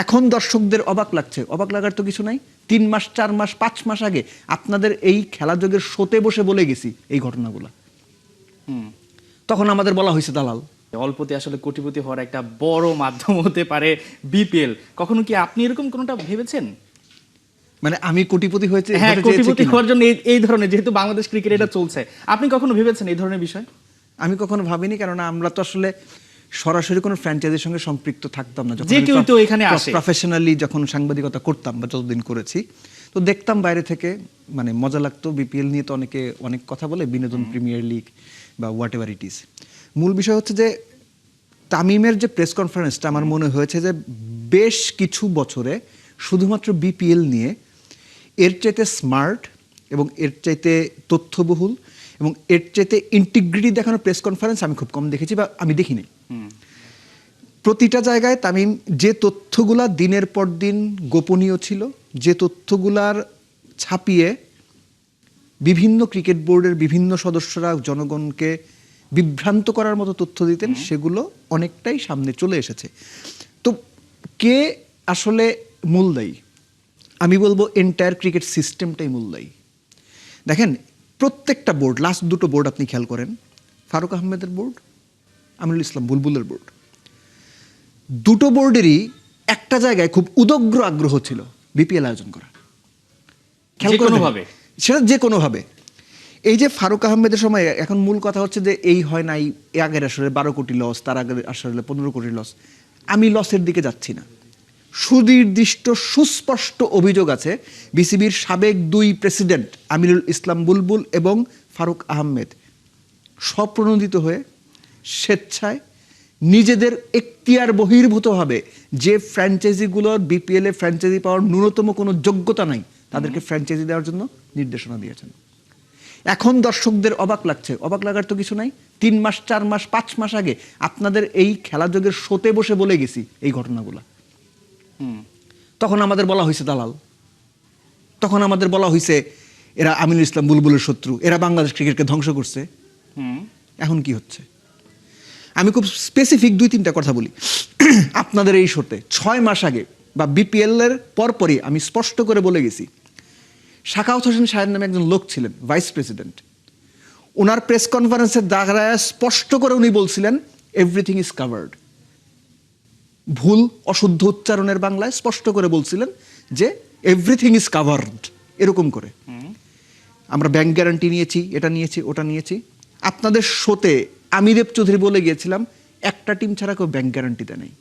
এখন দর্শকদের অবাক লাগছে, অবাক লাগার তো কিছু নাই। 3 মাস 4 মাস 5 মাস আগে আপনাদের এই খেলাযোগের শোতে বসে বলে গেছি এই ঘটনাগুলো। তখন আমাদের বলা হয়েছে দালাল। অল্পতে আসলে কোটিপতি হওয়ার একটা বড় মাধ্যম হতে পারে বিপিএল। কখনো কি আপনি এরকম কোনোটা ভেবেছেন? মানে আমি কোটিপতি হয়েছে, হ্যাঁ, হতে চেয়েছি কোটিপতি কিনা? হওয়ার জন্য এই ধরনের, যেহেতু বাংলাদেশ ক্রিকেট এটা চলছে, আপনি কখনো ভেবেছেন এই ধরনের বিষয়? আমি কখনো ভাবিনি, কেননা আমরা তো আসলে সরাসরি কোনো ফ্র্যাঞ্চাইজির সঙ্গে সম্পৃক্ত থাকতাম না। যে কেউ তো এখানে আসে। প্রফেশনালি যখন সাংবাদিকতা করতাম বা যতদিন করেছি, তো দেখতাম বাইরে থেকে, মানে মজা লাগতো। বিপিএল নিয়ে তো অনেকে অনেক কথা বলে, বিনোদন প্রিমিয়ার লিগ বা হোয়াট এভার ইট ইজ। মূল বিষয় হচ্ছে যে তামিমের যে প্রেস কনফারেন্সটা আমার মনে হয়েছে যে বেশ কিছু বছরে শুধুমাত্র বিপিএল নিয়ে এর চাইতে স্মার্ট এবং এর চাইতে তথ্যবহুল এবং এর চাইতে ইন্টিগ্রিটি দেখানো প্রেস কনফারেন্স আমি খুব কম দেখেছি বা আমি দেখিনি। প্রতিটা জায়গায় তামিম যে তথ্যগুলা দিনের পর দিন গোপনীয় ছিল, যে তথ্যগুলার ছাপিয়ে বিভিন্ন ক্রিকেট বোর্ডের বিভিন্ন সদস্যরা জনগণকে বিভ্রান্ত করার মতো তথ্য দিতেন, সেগুলো অনেকটাই সামনে চলে এসেছে। তো কে আসলে মূল দায়ী? আমি বলবো এন্টায়ার ক্রিকেট সিস্টেমটাই মূল দায়ী। দেখেন, প্রত্যেকটা বোর্ড, লাস্ট দুটো বোর্ড আপনি খেয়াল করেন, ফারুক আহমেদের বোর্ড, আমিনুল ইসলাম বুলবুলের বোর্ড, দুটো বোর্ডেরই একটা জায়গায় খুব উদগ্র আগ্রহ ছিল বিপিএল আয়োজন করা। খেয়াল করে দেখেন, সেটা যে কোনোভাবে। এই যে ফারুক আহমেদের সময়, এখন মূল কথা হচ্ছে যে এই হয় নাই, আগের আসলে 12 কোটি লস, তার আগের আসলে 15 কোটি লস। আমি লসের দিকে যাচ্ছি না। সুনির্দিষ্ট সুস্পষ্ট অভিযোগ আছে বিসিবির সাবেক 2 প্রেসিডেন্ট আমিনুল ইসলাম বুলবুল এবং ফারুক আহমেদ স্বপ্রণোদিত হয়ে স্বেচ্ছায় নিজেদের এখতিয়ার বহির্ভূতভাবে যে ফ্র্যাঞ্চাইজিগুলোর বিপিএলে ফ্র্যাঞ্চাইজি পাওয়ার ন্যূনতম কোনো যোগ্যতা নাই, তাদেরকে ফ্র্যাঞ্চাইজি দেওয়ার জন্য নির্দেশনা দিয়েছেন। এখন দর্শকদের অবাক লাগছে, অবাক লাগার তো কিছু নাই। 3 মাস 4 মাস 5 মাস আগে আপনাদের এই খেলাযোগের শোতে বসে বলে গেছি এই ঘটনাগুলো। তখন আমাদের বলা হয়েছে দালাল, তখন আমাদের বলা হয়েছে এরা আমিনুল ইসলাম বুলবুলের শত্রু, এরা বাংলাদেশ ক্রিকেটকে ধ্বংস করছে। এখন কি হচ্ছে? আমি খুব স্পেসিফিক 2-3টা কথা বলি। আপনাদের এই শোতে 6 মাস আগে বা বিপিএল এর পরপরই আমি স্পষ্ট করে বলে গেছি, শাখাওয়াত হোসেন সাহেব নামে একজন লোক ছিলেন, ভাইস প্রেসিডেন্ট। ওনার প্রেস কনফারেন্সের দাঁড়ায় স্পষ্ট করে উনি বলছিলেন এভরিথিং ইজ কাভার্ড। ভুল অশুদ্ধ উচ্চারণের বাংলায় স্পষ্ট করে বলছিলেন যে এভরিথিং ইজ কাভার্ড, এরকম করে। আমরা ব্যাংক গ্যারান্টি নিয়েছি, এটা নিয়েছি, ওটা নিয়েছি। আপনাদের শোতে আমি দেব চৌধুরী বলে গিয়েছিলাম একটা টিম ছাড়া কেউ ব্যাংক গ্যারান্টি দেয় নাই।